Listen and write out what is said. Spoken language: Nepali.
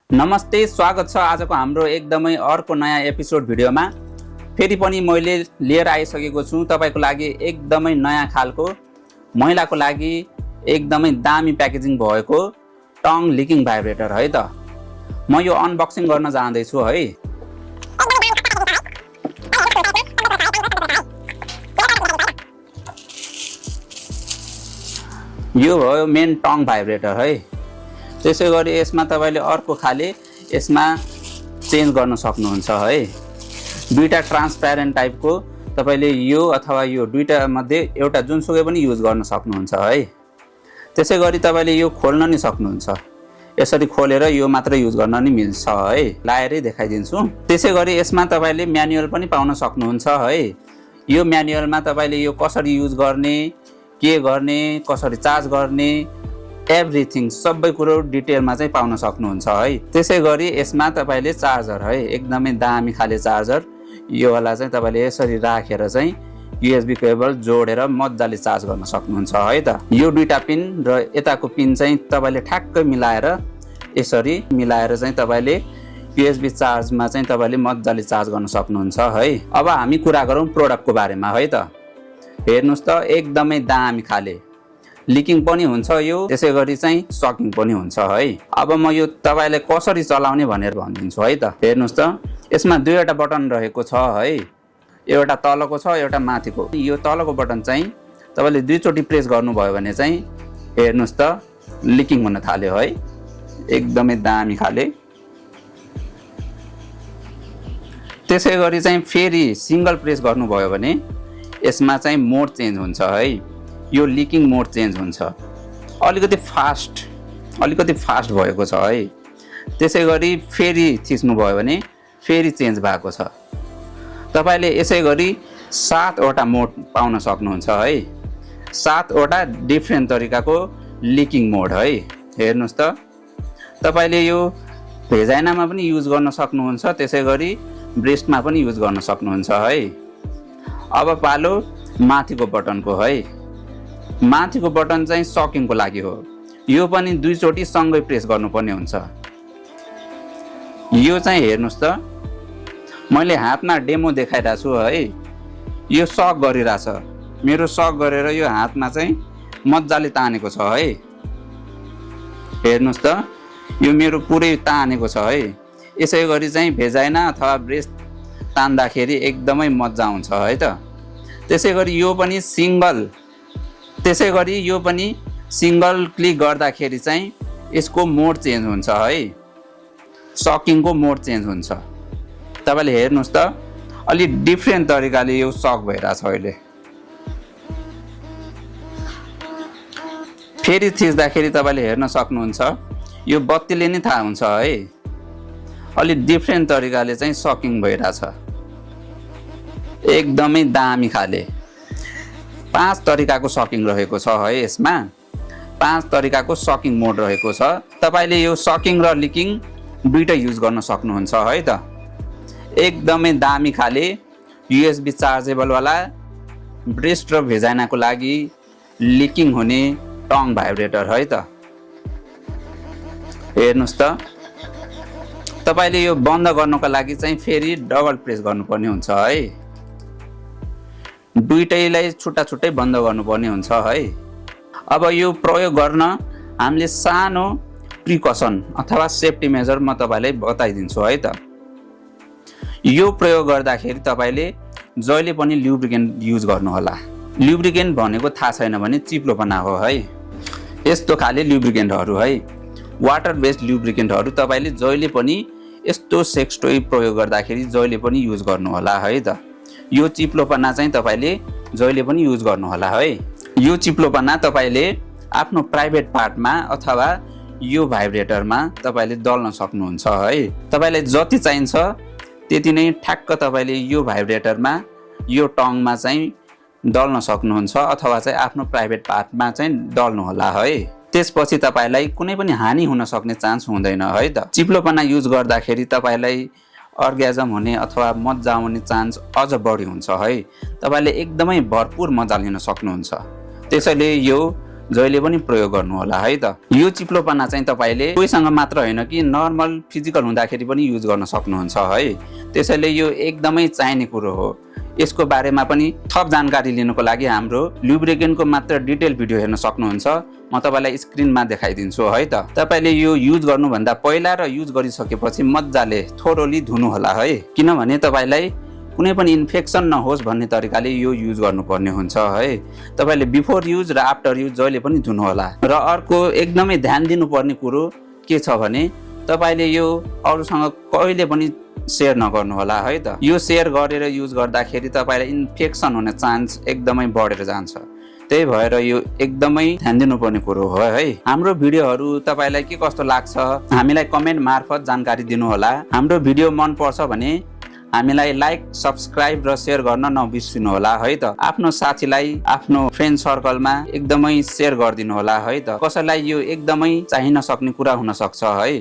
नमस्ते, स्वागत छ आजको हाम्रो एकदमै अर्को नयाँ एपिसोड भिडियोमा। फेरि पनि मैले लिएर आइसकेको छु तपाईको लागि एकदमै नयाँ खालको महिलाको लागि एकदमै दामी प्याकेजिङ भएको टङ लिकिङ भाइब्रेटर है त। म यो अनबक्सिङ गर्न जाँदै छु है। यो भयो मेन टङ भाइब्रेटर है। त्यसैगरी यसमा तपाईले अर्को खाले यसमा चेन्ज गर्न सक्नुहुन्छ है। दुईटा ट्रान्सप्यारेन्ट टाइपको तपाईले यो अथवा यो दुईटा मध्ये एउटा जुनसुकै पनि युज गर्न सक्नुहुन्छ है। त्यसैगरी तपाईले यो खोल्न नि सक्नुहुन्छ। यसरी खोलेर यो मात्र युज गर्न नि मिल्छ है। लाएरै देखाइदिन्छु। त्यसैगरी यसमा तपाईले म्यानुअल पनि पाउन सक्नुहुन्छ है। यो म्यानुअलमा तपाईले यो कसरी युज गर्ने, के गर्ने, कसरी चार्ज गर्ने, एभ्रिथिङ सबै कुरो डिटेलमा चाहिँ पाउन सक्नुहुन्छ है। त्यसैगरी यसमा तपाईले चार्जर है, एकदमै दामी खाले चार्जर, यो वाला चाहिँ तपाईले यसरी राखेर चाहिँ युएसबी केबल जोडेर मज्जाले चार्ज गर्न सक्नुहुन्छ है त। यो दुईटा पिन र यताको पिन चाहिँ तपाईले ठ्याक्कै मिलाएर यसरी मिलाएर चाहिँ तपाईले युएसबी चार्जमा चाहिँ तपाईले मज्जाले चार्ज गर्न सक्नुहुन्छ है। अब हामी कुरा गरौँ प्रोडक्टको बारेमा है त। हेर्नुस् त एकदमै दामी खाले लिकिङ पनि हुन्छ यो, त्यसैगरी चाहिँ सकिङ पनि हुन्छ है। अब म यो तपाईलाई कसरी चलाउने भनेर भनिदिन्छु है त। हेर्नुस् त यसमा दुईवटा बटन रहेको छ है। एउटा तलको छ, एउटा माथिको। यो तलको बटन चाहिँ तपाईले दुईचोटि प्रेस गर्नुभयो भने चाहिँ हेर्नुस् त लिकिङ हुन थाल्यो है। एकदमै दामी खाले। त्यसैगरी चाहिँ फेरि सिंगल प्रेस गर्नुभयो भने यसमा चाहिँ मोड चेन्ज हुन्छ है। यो लिकिङ मोड चेन्ज हुन्छ। अलिकति फास्ट भएको छ है। त्यसैगरी फेरि थिच्नु भयो भने फेरि चेन्ज भएको छ। तपाईले यसैगरी 7वटा मोड पाउन सक्नुहुन्छ है। 7वटा डिफ्रेन्ट तरिकाको लिकिङ मोड है। हेर्नुस् त तपाईले यो भेजाइनामा पनि युज गर्न सक्नुहुन्छ, त्यसैगरी ब्रेस्टमा पनि युज गर्न सक्नुहुन्छ है। अब पालो माथिको बटनको है। माथिको बटन चाहिँ सकिङको लागि हो। यो पनि दुईचोटि सँगै प्रेस गर्नुपर्ने हुन्छ। यो चाहिँ हेर्नुस् त मैले हातमा डेमो देखाइरहेको छु है। यो सक गरिरहेछ। मेरो सक गरेर यो हातमा चाहिँ मज्जाले तानेको छ है। हेर्नुस् त यो मेरो पुरै तानेको छ है। यसैगरी चाहिँ भेजाइना अथवा ब्रेस्ट तान्दाखेरि एकदमै मजा आउँछ है त। त्यसैगरी यो पनि सिंगल क्लिक गर्दाखेरि चाहिँ यसको मोड चेन्ज हुन्छ है। सकिङको मोड चेन्ज हुन्छ। तपाईले हेर्नुस् त अलि डिफ्रेन्ट तरिकाले यो सक भइरहेछ अहिले। फेरि थिच्दाखेरि तपाईले हेर्न सक्नुहुन्छ यो बत्तीले नै थाहा हुन्छ है। अलि डिफ्रेन्ट तरिकाले चाहिँ सकिङ भइरहेछ। एकदमै दामी खाले 5 तरिकाको सकिङ रहेको छ है। यसमा 5 तरिकाको सकिङ मोड रहेको छ। तपाईले यो सकिङ र लिकिङ दुईटा युज गर्न सक्नुहुन्छ है त। एकदमै दामी खाले युएसबी चार्जेबल वाला ब्रेस्ट र भेजाइनाको लागि लिकिङ हुने टङ भाइब्रेटर है त। हेर्नुस् त तपाईले यो बन्द गर्नको लागि चाहिँ फेरि डबल प्रेस गर्नुपर्ने हुन्छ है। दुईटैलाई छुट्टा छुट्टै बन्द गर्नुपर्ने हुन्छ है। अब यो प्रयोग गर्न हामीले सानो प्रिकसन अथवा सेफ्टी मेजर म तपाईलाई बताइदिन्छु है त। यो प्रयोग गर्दाखेरि तपाईले जहिले पनि ल्युब्रिकेन्ट युज गर्नुहोला। ल्युब्रिकेन्ट भनेको थाहा छैन भने चिप्लोपना हो है। यस्तो खाले ल्युब्रिकेन्टहरू है, वाटर बेस्ड ल्युब्रिकेन्टहरू तपाईले जहिले पनि यस्तो सेक्स टोय प्रयोग गर्दाखेरि जहिले पनि युज गर्नुहोला है त। यो चिप्लोपना चाहिँ तपाईले जहिले पनि युज गर्नुहोला है। यो चिप्लोपना तपाईले आफ्नो प्राइभेट पार्टमा अथवा यो भाइब्रेटरमा तपाईले दल्न सक्नुहुन्छ है। तपाईलाई जति चाहिन्छ त्यति नै ठ्याक्क तपाईले यो भाइब्रेटरमा यो टङमा चाहिँ दल्न सक्नुहुन्छ अथवा चाहिँ आफ्नो प्राइभेट पार्टमा चाहिँ दल्नु होला है। त्यसपछि तपाईलाई कुनै पनि हानि हुन सक्ने चान्स हुँदैन है त। चिप्लोपना युज गर्दाखेरि तपाईलाई अर्ग्याजम हुने अथवा मजा आउने चान्स अझ बढी हुन्छ है। तपाईले एकदमै भरपुर मजा लिन सक्नुहुन्छ। त्यसैले यो जहिले पनि प्रयोग गर्नु होला है त। यो चिप्लोपना चाहिँ तपाईले कोहीसँग मात्र होइन कि नर्मल फिजिकल हुँदाखेरि पनि युज गर्न सक्नुहुन्छ है। त्यसैले यो एकदमै चाहिने कुरो हो। यसको बारेमा पनि थप जानकारी लिनुको लागि हाम्रो लुब्रिकेन्टको मात्र डिटेल भिडियो हेर्न सक्नुहुन्छ। म तपाईलाई स्क्रिनमा देखाइदिन्छु है त। तपाईले यो युज गर्नुभन्दा पहिला र युज गरिसकेपछि मज्जाले थोरोली धुनु होला है, किनभने तपाईलाई कुनै पनि इन्फेक्सन नहोस् भन्ने तरिकाले यो युज गर्नुपर्ने हुन्छ है। तपाईले बिफोर युज र आफ्टर युज जहिले पनि धुनु होला। र अर्को एकदमै ध्यान दिनुपर्ने कुरो के छ भने तपाईले यो अरूसँग कहिले पनि शेयर नगर्नु होला है त। यो शेयर गरेर युज गर्दाखेरि तपाईलाई इन्फेक्सन हुने चान्स एकदमै बढेर जान्छ। त्यही भएर यो एकदमै ध्यान दिनुपर्ने कुरो हो है। हाम्रो भिडियोहरू तपाईलाई के कस्तो लाग्छ हामीलाई कमेन्ट मार्फत जानकारी दिनु होला। हाम्रो भिडियो मन पर्छ भने हामीलाई लाइक, सब्स्क्राइब र शेयर गर्न नबिर्सिनु होला है त। आफ्नो साथीलाई, आफ्नो फ्रेन्ड सर्कलमा एकदमै शेयर गरिदिनु होला है त। कसैलाई यो एकदमै चाहिन सक्ने कुरा हुन सक्छ है।